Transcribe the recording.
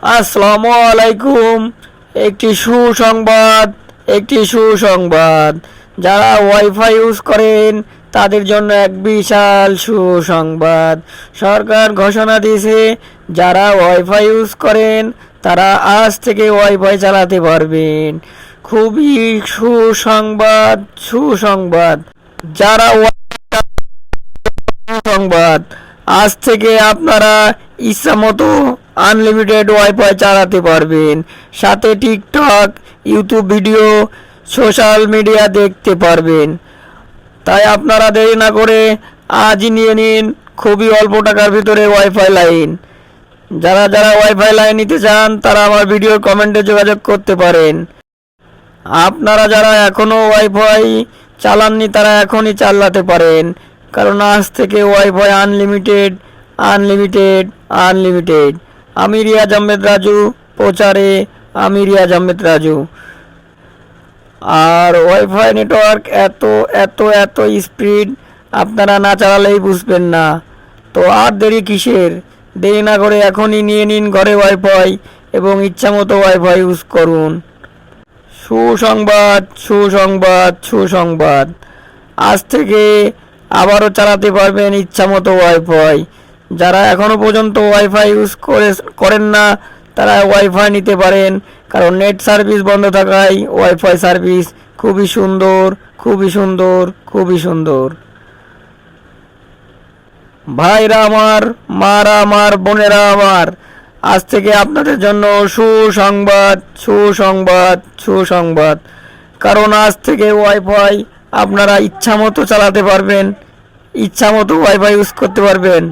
আসসালামু আলাইকুম। একটি সুসংবাদ যারা ওয়াইফাই ইউজ করেন তাদের জন্য এক বিশাল সুসংবাদ। সরকার ঘোষণা দিয়েছে যারা ওয়াইফাই ইউজ করেন তারা আজ থেকে ওয়াইফাই চালাতে পারবেন। খুবই সুসংবাদ যারা সংবাদ আজ থেকে আপনারা ইচ্ছামতো আনলিমিটেড ওয়াইফাই চালাতে পারবেন, সাথে TikTok, YouTube video, social media দেখতে পারবেন। তাই আপনারা দেরি না করে আজই নিয়ে নিন খুবই অল্প টাকার ভিতরে ওয়াইফাই লাইন। যারা যারা ওয়াইফাই লাইন নিতে চান তারা আমার ভিডিওর কমেন্টে যোগাযোগ করতে পারেন। আপনারা যারা এখনও ওয়াইফাই চালাননি তারা এখনই চালাতে পারেন, কারণ আজ থেকে ওয়াইফাই আনলিমিটেড। আমি রিয়াজ আহমেদ রাজু, প্রচারে আমি রিয়াজ আহমেদ রাজু। আর ওয়াইফাই নেটওয়ার্ক এত এত এত স্পিড আপনারা না চালালেই বুঝবেন না। তো আর দেরি কিসের? দেরি না করে এখনই নিয়ে নিন ঘরে ওয়াইফাই এবং ইচ্ছামতো ওয়াইফাই ইউজ করুন। সুসংবাদ আজ থেকে আবারও চালাতে পারবেন ইচ্ছামতো ওয়াইফাই। যারা এখনও পর্যন্ত ওয়াইফাই ইউজ করেন না তারা ওয়াইফাই নিতে পারেন, কারণ নেট সার্ভিস বন্ধ থাকায় ওয়াইফাই সার্ভিস খুবই সুন্দর। ভাইরা আমার, মারা আমার, বোনেরা আমার, আজ থেকে আপনাদের জন্য সুসংবাদ। কারণ আজ থেকে ওয়াইফাই আপনারা ইচ্ছামতো চালাতে পারবেন, ইচ্ছামতো ওয়াইফাই ইউজ করতে পারবেন।